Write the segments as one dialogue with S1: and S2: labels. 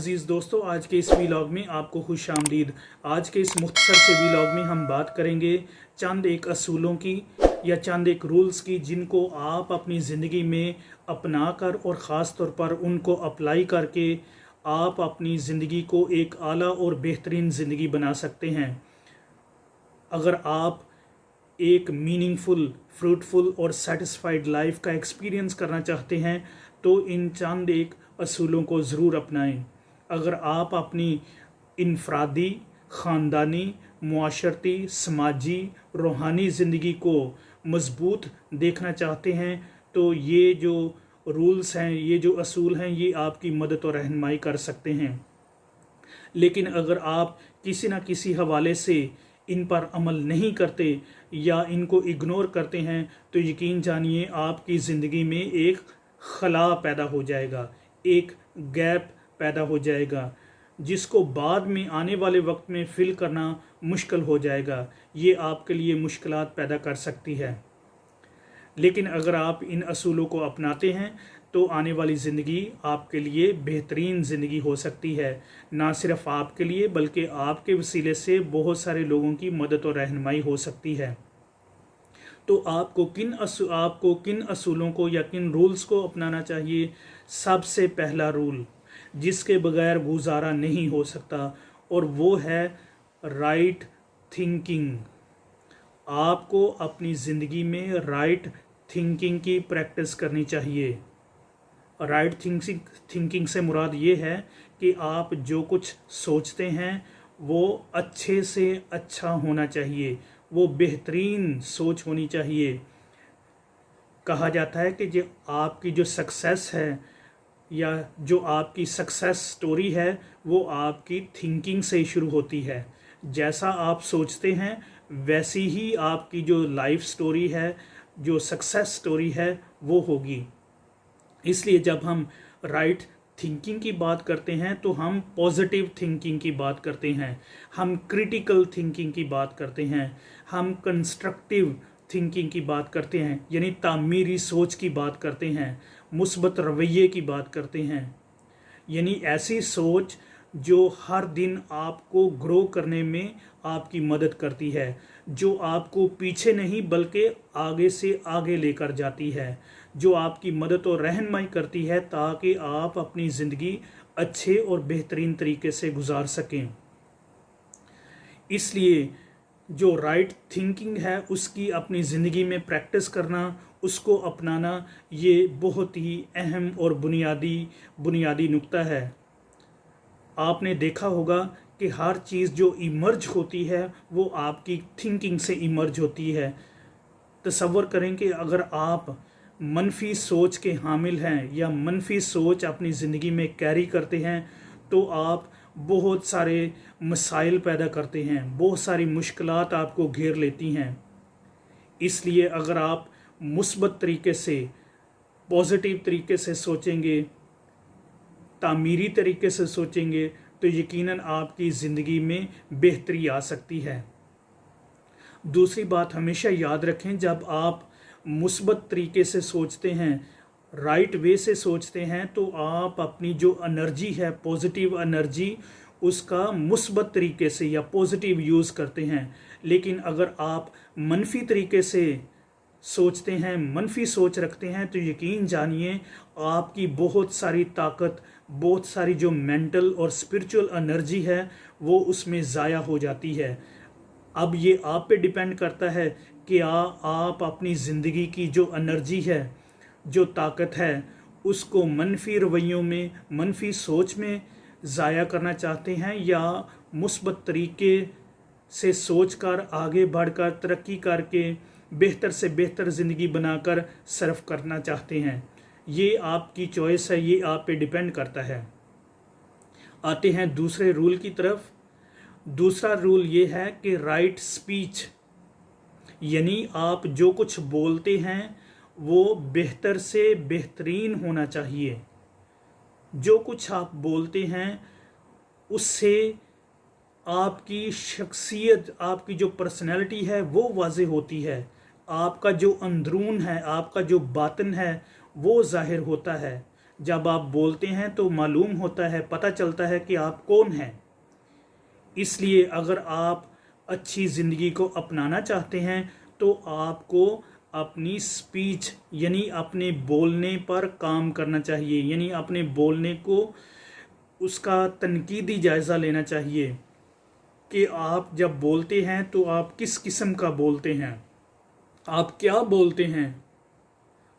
S1: अज़ीज़ दोस्तों, आज के इस व्लॉग में आपको खुश आमदीद। आज के इस मुख्तसर से व्लॉग में हम बात करेंगे चंद एक असूलों की या चंद एक रूल्स की, जिनको आप अपनी ज़िंदगी में अपना कर और ख़ास तौर पर उनको अप्लाई करके आप अपनी ज़िंदगी को एक आला और बेहतरीन ज़िंदगी बना सकते हैं। अगर आप एक मीनिंगफुल, फ्रूटफुल और सेटिस्फाइड लाइफ का एक्सपीरियंस करना चाहते हैं तो इन चंद एक असूलों को ज़रूर अपनाएं। अगर आप अपनी इनफरादी, ख़ानदानी, मुआशरती, समाजी, रूहानी ज़िंदगी को मज़बूत देखना चाहते हैं तो ये जो रूल्स हैं, ये जो असूल हैं, ये आपकी मदद और रहनुमाई कर सकते हैं। लेकिन अगर आप किसी न किसी हवाले से इन पर अमल नहीं करते या इनको इग्नोर करते हैं तो यकीन जानिए आपकी ज़िंदगी में एक खला पैदा हो जाएगा, एक गैप पैदा हो जाएगा, जिसको बाद में आने वाले वक्त में फिल करना मुश्किल हो जाएगा। ये आपके लिए मुश्किलात पैदा कर सकती है। लेकिन अगर आप इन असूलों को अपनाते हैं तो आने वाली ज़िंदगी आपके लिए बेहतरीन ज़िंदगी हो सकती है। ना सिर्फ आपके लिए बल्कि आपके वसीले से बहुत सारे लोगों की मदद और रहनुमाई हो सकती है। तो आपको किन असूलों को या किन रूल्स को अपनाना चाहिए? सबसे पहला रूल जिसके बगैर गुजारा नहीं हो सकता और वो है राइट थिंकिंग। आपको अपनी ज़िंदगी में राइट थिंकिंग की प्रैक्टिस करनी चाहिए। राइट थिंकिंग से मुराद ये है कि आप जो कुछ सोचते हैं वो अच्छे से अच्छा होना चाहिए, वो बेहतरीन सोच होनी चाहिए। कहा जाता है कि जो आपकी जो सक्सेस है या जो आपकी सक्सेस स्टोरी है वो आपकी थिंकिंग से ही शुरू होती है। जैसा आप सोचते हैं वैसी ही आपकी जो लाइफ स्टोरी है, जो सक्सेस स्टोरी है, वो होगी। इसलिए जब हम राइट थिंकिंग की बात करते हैं तो हम पॉजिटिव थिंकिंग की बात करते हैं, हम क्रिटिकल थिंकिंग की बात करते हैं, हम कंस्ट्रक्टिव थिंकिंग की बात करते हैं, यानी तामीरी सोच की बात करते हैं, मुस्बत रवैये की बात करते हैं। यानी ऐसी सोच जो हर दिन आपको ग्रो करने में आपकी मदद करती है, जो आपको पीछे नहीं बल्कि आगे से आगे लेकर जाती है, जो आपकी मदद और रहनुमाई करती है ताकि आप अपनी ज़िंदगी अच्छे और बेहतरीन तरीके से गुजार सकें। इसलिए जो राइट थिंकिंग है उसकी अपनी ज़िंदगी में प्रैक्टिस करना, उसको अपनाना, ये बहुत ही अहम और बुनियादी नुक्ता है। आपने देखा होगा कि हर चीज़ जो इमर्ज होती है वो आपकी थिंकिंग से इमर्ज होती है। तसव्वुर करें कि अगर आप मनफी सोच के हामिल हैं या मनफी सोच अपनी ज़िंदगी में कैरी करते हैं तो आप बहुत सारे मसाइल पैदा करते हैं, बहुत सारी मुश्किलात आपको घेर लेती हैं। इसलिए अगर आप मुस्बत तरीके से, पॉजिटिव तरीके से सोचेंगे, तामीरी तरीके से सोचेंगे तो यकीनन आपकी ज़िंदगी में बेहतरी आ सकती है। दूसरी बात हमेशा याद रखें, जब आप मुस्बत तरीके से सोचते हैं, राइट वे से सोचते हैं तो आप अपनी जो एनर्जी है, पॉजिटिव एनर्जी, उसका मुस्बत तरीके से या पॉजिटिव यूज़ करते हैं। लेकिन अगर आप मनफी तरीके से सोचते हैं, मनफी सोच रखते हैं तो यकीन जानिए आपकी बहुत सारी ताकत, बहुत सारी जो मेंटल और स्पिरिचुअल एनर्जी है वो उसमें ज़ाया हो जाती है। अब ये आप पे डिपेंड करता है कि आप अपनी ज़िंदगी की जो एनर्जी है, जो ताकत है, उसको मनफी रवैयों में, मनफी सोच में ज़ाया करना चाहते हैं या मुस्बत तरीके से सोचकर, आगे बढ़कर, तरक्की करके बेहतर से बेहतर ज़िंदगी बनाकर सर्व करना चाहते हैं। ये आपकी चॉइस है, ये आप पे डिपेंड करता है। आते हैं दूसरे रूल की तरफ। दूसरा रूल ये है कि राइट स्पीच, यानी आप जो कुछ बोलते हैं वो बेहतर से बेहतरीन होना चाहिए। जो कुछ आप बोलते हैं उससे आपकी शख्सियत, आपकी जो पर्सनैलिटी है वो वाज़ेह होती है, आपका जो अंदरून है, आपका जो बातिन है वो ज़ाहिर होता है। जब आप बोलते हैं तो मालूम होता है, पता चलता है कि आप कौन हैं। इसलिए अगर आप अच्छी ज़िंदगी को अपनाना चाहते हैं तो आपको अपनी स्पीच यानी अपने बोलने पर काम करना चाहिए, यानी अपने बोलने को उसका तनकीदी जायज़ा लेना चाहिए कि आप जब बोलते हैं तो आप किस किस्म का बोलते हैं, आप क्या बोलते हैं।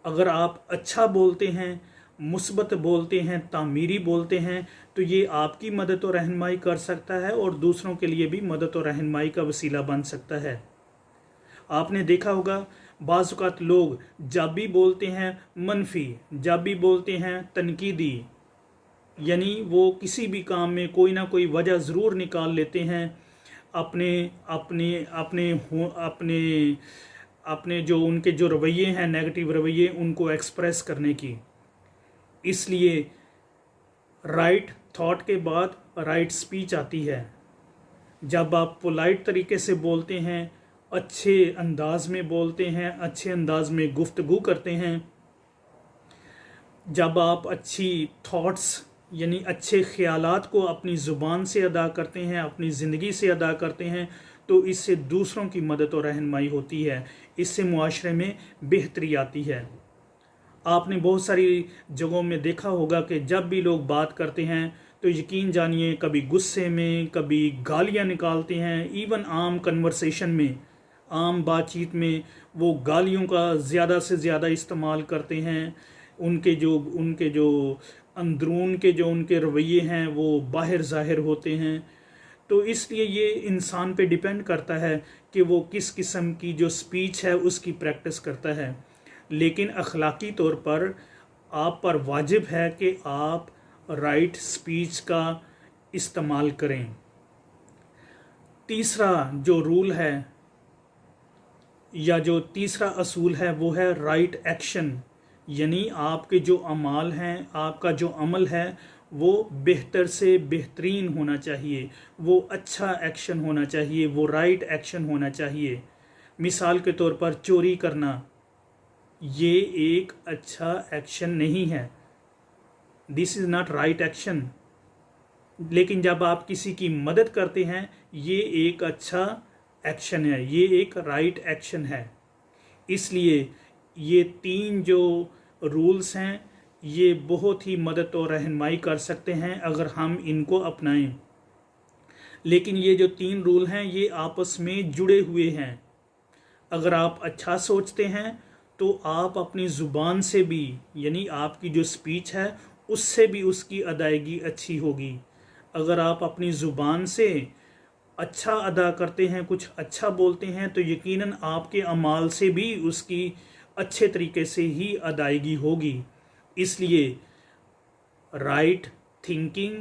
S1: अगर आप अच्छा बोलते हैं, मुस्बत बोलते हैं, तामीरी बोलते हैं, तो ये आपकी मदद और रहनुमाई कर सकता है और दूसरों के लिए भी मदद और रहनुमाई का वसीला बन सकता है। आपने देखा होगा बाज़ औक़ात लोग जब भी बोलते हैं मनफी, जब भी बोलते हैं तनकीदी, यानी वो किसी भी काम में कोई ना कोई वजह ज़रूर निकाल लेते हैं अपने अपने अपने अपने अपने जो उनके जो रवैये हैं, नेगेटिव रवैये, उनको एक्सप्रेस करने की। इसलिए राइट थॉट के बाद राइट स्पीच आती है। जब आप पोलाइट तरीके से बोलते हैं, अच्छे अंदाज में बोलते हैं, अच्छे अंदाज में गुफ्तगू करते हैं, जब आप अच्छी थॉट्स यानी अच्छे ख़यालात को अपनी ज़ुबान से अदा करते हैं, अपनी ज़िंदगी से अदा करते हैं, तो इससे दूसरों की मदद और रहनुमाई होती है, इससे मुआशरे में बेहतरी आती है। आपने बहुत सारी जगहों में देखा होगा कि जब भी लोग बात करते हैं तो यकीन जानिए कभी गुस्से में, कभी गालियां निकालते हैं। इवन आम कन्वर्सेशन में, आम बातचीत में वो गालियों का ज़्यादा से ज़्यादा इस्तेमाल करते हैं। उनके जो अंदरून के जो उनके रवैये हैं वो बाहर ज़ाहिर होते हैं। तो इसलिए ये इंसान पे डिपेंड करता है कि वो किस किस्म की जो स्पीच है उसकी प्रैक्टिस करता है। लेकिन अखलाकी तौर पर आप पर वाजिब है कि आप राइट स्पीच का इस्तेमाल करें। तीसरा जो रूल है या जो तीसरा असूल है वो है राइट एक्शन, यानी आपके जो अमाल हैं, आपका जो अमल है वो बेहतर से बेहतरीन होना चाहिए, वो अच्छा एक्शन होना चाहिए, वो राइट एक्शन होना चाहिए। मिसाल के तौर पर चोरी करना ये एक अच्छा एक्शन नहीं है, this is not right action. लेकिन जब आप किसी की मदद करते हैं ये एक अच्छा एक्शन है, ये एक राइट एक्शन है। इसलिए ये तीन जो रूल्स हैं ये बहुत ही मदद और रहनुमाई कर सकते हैं अगर हम इनको अपनाएं। लेकिन ये जो तीन रूल हैं ये आपस में जुड़े हुए हैं। अगर आप अच्छा सोचते हैं तो आप अपनी ज़ुबान से भी, यानी आपकी जो स्पीच है उससे भी उसकी अदायगी अच्छी होगी। अगर आप अपनी ज़ुबान से अच्छा अदा करते हैं, कुछ अच्छा बोलते हैं, तो यकीनन आपके अमाल से भी उसकी अच्छे तरीके से ही अदायगी होगी। इसलिए राइट थिंकिंग,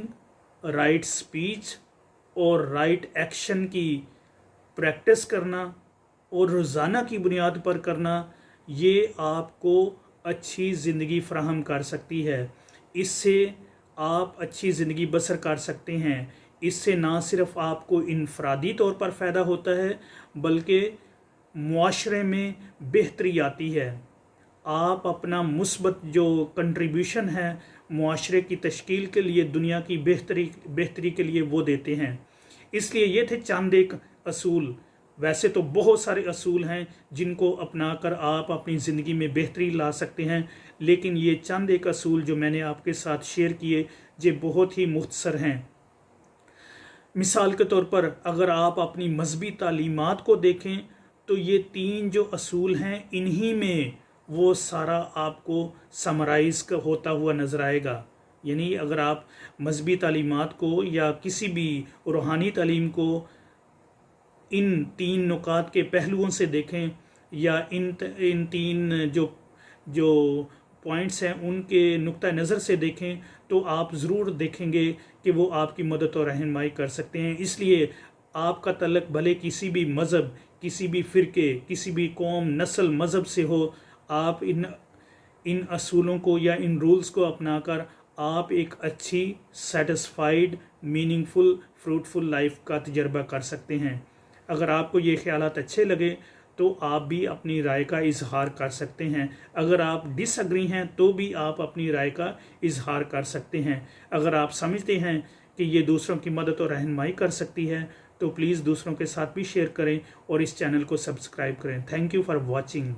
S1: राइट स्पीच और राइट एक्शन की प्रैक्टिस करना और रोज़ाना की बुनियाद पर करना ये आपको अच्छी ज़िंदगी फराहम कर सकती है। इससे आप अच्छी ज़िंदगी बसर कर सकते हैं। इससे ना सिर्फ आपको इनफरादी तौर पर फ़ायदा होता है बल्कि मुआशरे में बेहतरी आती है। आप अपना मुस्बत जो कंट्रीब्यूशन है मुआशरे की तश्कील के लिए, दुनिया की बेहतरी के लिए वो देते हैं। इसलिए ये थे चंद एक असूल। वैसे तो बहुत सारे असूल हैं जिनको अपनाकर आप अपनी ज़िंदगी में बेहतरी ला सकते हैं, लेकिन ये चंद एक असूल जो मैंने आपके साथ शेयर किए ये बहुत ही मुख्तसर हैं। मिसाल के तौर पर अगर आप अपनी मजहबी तालीमात को देखें तो ये तीन जो असूल हैं इन्हीं में वो सारा आपको समराइज़ होता हुआ नज़र आएगा। यानी अगर आप मजहबी तालीमात को या किसी भी रूहानी तालीम को इन तीन नुकात के पहलुओं से देखें या इन तीन जो पॉइंट्स हैं उनके नुक्ता नज़र से देखें तो आप ज़रूर देखेंगे कि वो आपकी मदद और रहनुमाई कर सकते हैं। इसलिए आपका तल्लुक़ भले किसी भी मज़हब, किसी भी फ़िरके, किसी भी कौम, नस्ल, मज़हब से हो, आप इन असूलों को या इन रूल्स को अपनाकर आप एक अच्छी, सेटिस्फाइड, मीनिंगफुल, फ्रूटफुल लाइफ का तजर्बा कर सकते हैं। अगर आपको ये ख्यालात अच्छे लगे तो आप भी अपनी राय का इजहार कर सकते हैं। अगर आप डिसएग्री हैं तो भी आप अपनी राय का इजहार कर सकते हैं। अगर आप समझते हैं कि ये दूसरों की मदद और रहनुमाई कर सकती है तो प्लीज़ दूसरों के साथ भी शेयर करें और इस चैनल को सब्सक्राइब करें। Thank you for watching.